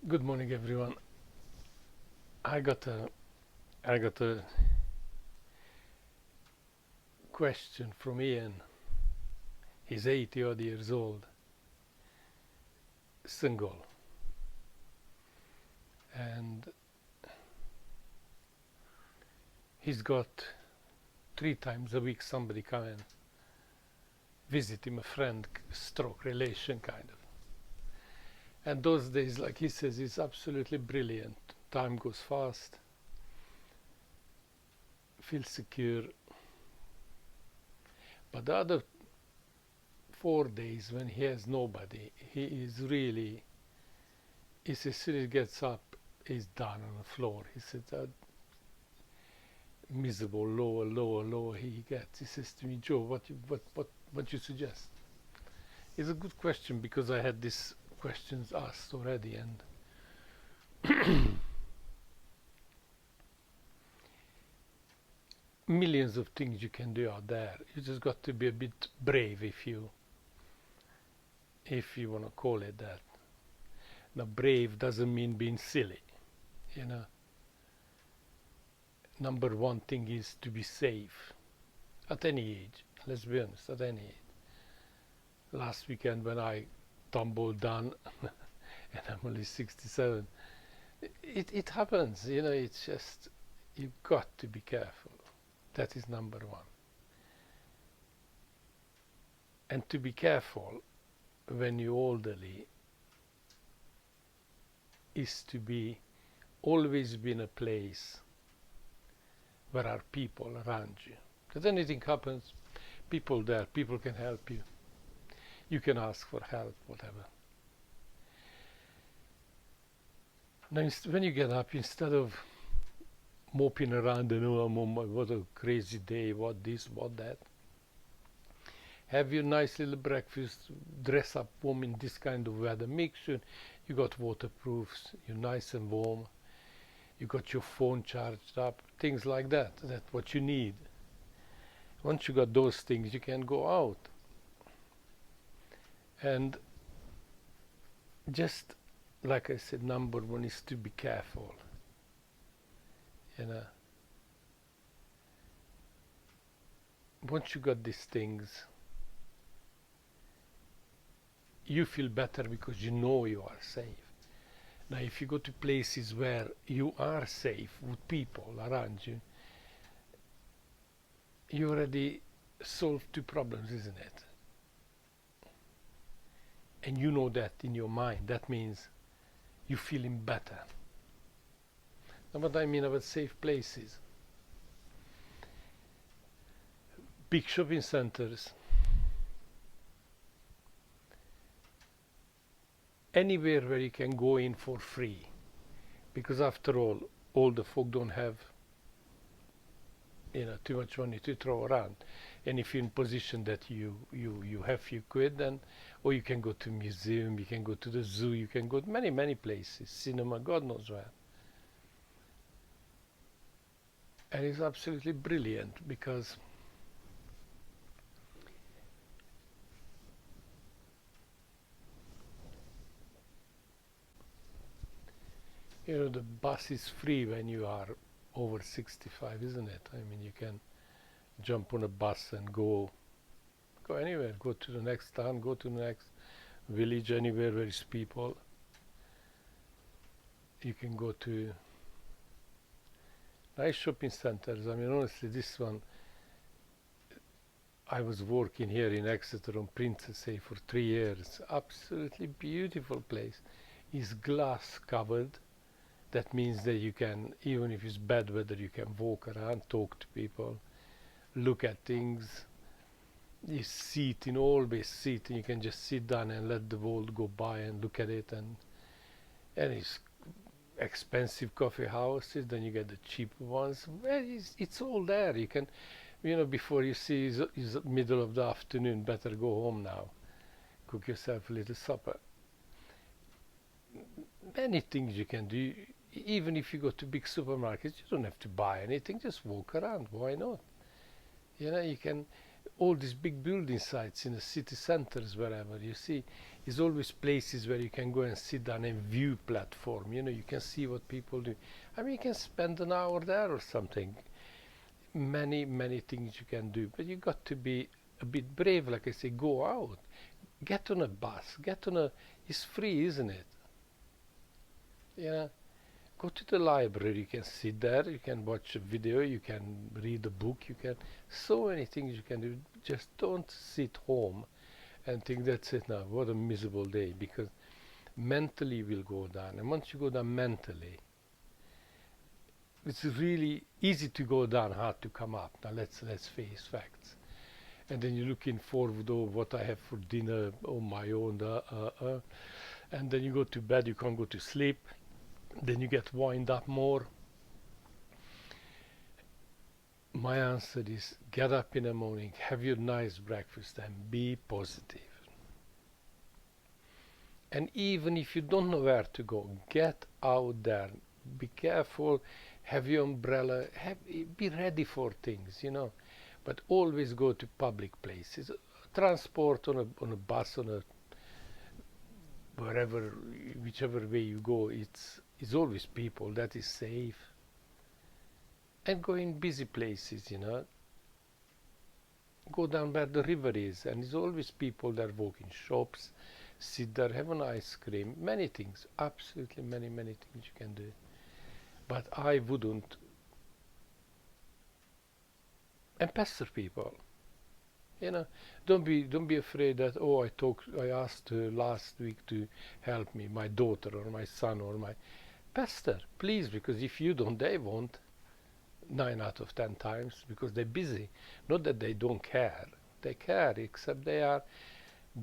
Good morning, everyone. I got a I got a question from Ian. He's 80 odd years old, single, and he's got 3 times a week somebody come and visit him, a friend, stroke relation kind of. And those days, like he says, is absolutely brilliant. Time goes fast, feels secure. But the other 4 days when he has nobody, he is really, he says, as soon as he gets up, he's down on the floor. He said, miserable, lower he gets. He says to me, Joe, what you suggest? It's a good question because I had these questions asked already, and millions of things you can do out there. You just got to be a bit brave if you want to call it that. Now, brave doesn't mean being silly, you know. Number one thing is to be safe at any age. Let's be honest, at any age. Last weekend when I tumbled down, and I'm only 67, it happens, you know. It's just you've got to be careful. That is number one. And to be careful when you're elderly is to be always be in a place where are people around you. If anything happens, people there, people can help you. You can ask for help, whatever. Now, when you get up, instead of moping around and oh, what a crazy day, what this, what that, have your nice little breakfast, dress up warm in this kind of weather. Make sure you got waterproofs, you're nice and warm, you got your phone charged up, things like that. That's what you need. Once you got those things, you can go out. And just like I said, number one is to be careful. You know, once you got these things, you feel better because you know you are safe. Now, if you go to places where you are safe with people around you, you already solved 2 problems, isn't it? And you know that in your mind. That means you're feeling better. Now, what I mean about safe places, big shopping centers, anywhere where you can go in for free, because after all the folk don't have, you know, too much money to throw around. And if you're in position that you have few quid, then, or you can go to museum, you can go to the zoo, you can go to many places, cinema, God knows where. And it's absolutely brilliant because you know the bus is free when you are over 65, isn't it? I mean, you can jump on a bus and go anywhere, go to the next town, go to the next village, anywhere where is people. You can go to nice shopping centers. I mean, honestly, this one, I was working here in Exeter on Princess A for 3 years. Absolutely beautiful place. It's glass covered. That means that you can, even if it's bad weather, you can walk around, talk to people, look at things. You always sit, and you can just sit down and let the world go by and look at it. And it's expensive coffee houses, then you get the cheaper ones. Well, it's all there. You can, you know, before you see it's middle of the afternoon, better go home now. Cook yourself a little supper. Many things you can do. Even if you go to big supermarkets, you don't have to buy anything. Just walk around. Why not? You know, you can. all these big building sites in the city centers, wherever you see, is always places where you can go and sit down and view platform. You know, you can see what people do. I mean, you can spend an hour there or something. Many things you can do, but you got to be a bit brave. Like I say, go out, get on a bus, get on a. It's free, isn't it? Yeah. Go to the library. You can sit there. You can watch a video. You can read a book. You can so many things you can do. Just don't sit home and think that's it now. What a miserable day, because mentally will go down, and once you go down mentally, it's really easy to go down, hard to come up. Now let's face facts. And then you're looking forward to what I have for dinner on my own, and then you go to bed. You can't go to sleep. Then you get wind up more. My answer is get up in the morning, have your nice breakfast, and be positive. And even if you don't know where to go, get out there. Be careful, have your umbrella, be ready for things, you know. But always go to public places. Transport on a bus, on a wherever, whichever way you go, it's always people. That is safe. And go in busy places, you know. Go down where the river is, and there's always people there walking shops, sit there, have an ice cream, many things, absolutely many things you can do. But I wouldn't. And pester people. You know, don't be afraid that, oh, I asked last week to help me, my daughter or my son or my pester, please, because if you don't, they won't. 9 out of 10 times, because they're busy. Not that they don't care. They care, except they are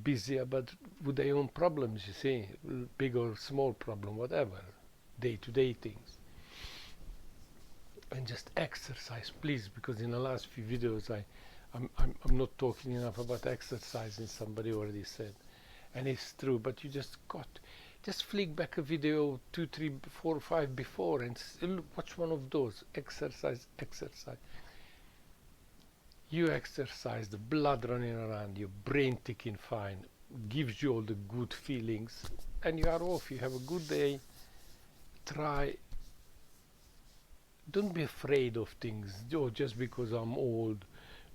busy about with their own problems, you see, big or small problem, whatever, day-to-day things. And just exercise, please, because in the last few videos I'm not talking enough about exercising, somebody already said. And it's true, but you just flick back a video 2, 3, 4, 5 before and watch one of those. Exercise. You exercise, the blood running around, your brain ticking fine, gives you all the good feelings, and you are off. You have a good day. Try. Don't be afraid of things. Oh, just because I'm old,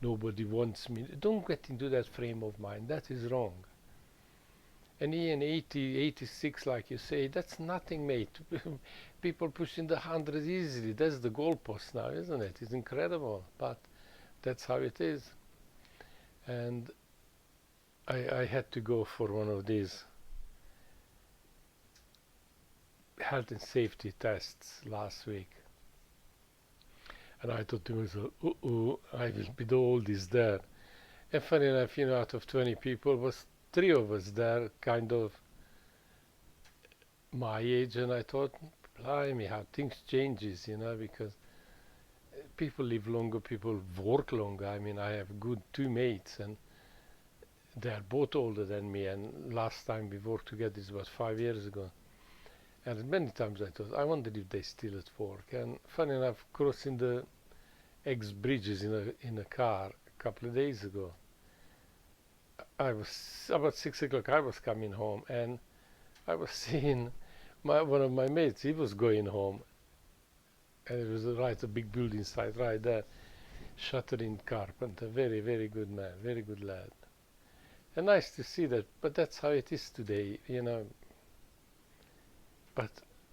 nobody wants me. Don't get into that frame of mind. That is wrong. And in 80, 86, like you say, that's nothing, mate. People pushing the 100 easily. That's the goalpost now, isn't it? It's incredible, but that's how it is. And I had to go for one of these health and safety tests last week. And I thought to myself, I will be the oldest there. And funny enough, you know, out of 20 people, was 3 of us there, kind of my age, and I thought, blimey, how things changes, you know, because people live longer, people work longer. I mean, I have good 2 mates, and they're both older than me, and last time we worked together is about 5 years ago. And many times I thought, I wondered if they still at work. And funny enough, crossing the X bridges in a car a couple of days ago, I was about 6 o'clock. I was coming home, and I was seeing one of my mates. He was going home, and it was a big building site right there. Shuttering carpenter, very good man, very good lad. And nice to see that. But that's how it is today, you know. But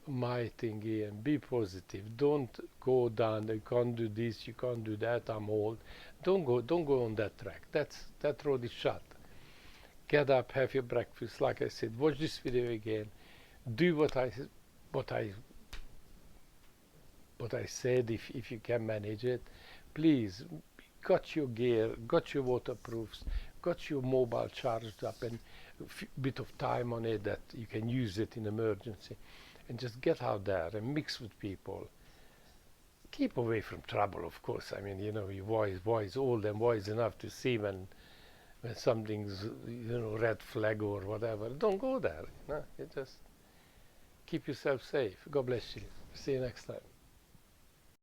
my thing, Ian, be positive. Don't go down. You can't do this. You can't do that. I'm old. Don't go on that track. That road is shut. Get up, have your breakfast. Like I said, watch this video again. Do what I said if you can manage it. Please, got your gear, got your waterproofs, got your mobile charged up, and a bit of time on it that you can use it in emergency. And just get out there and mix with people. Keep away from trouble, of course. I mean, you know, you're wise, old and wise enough to see when something's, you know, red flag or whatever. Don't go there. You know? You just keep yourself safe. God bless you. See you next time.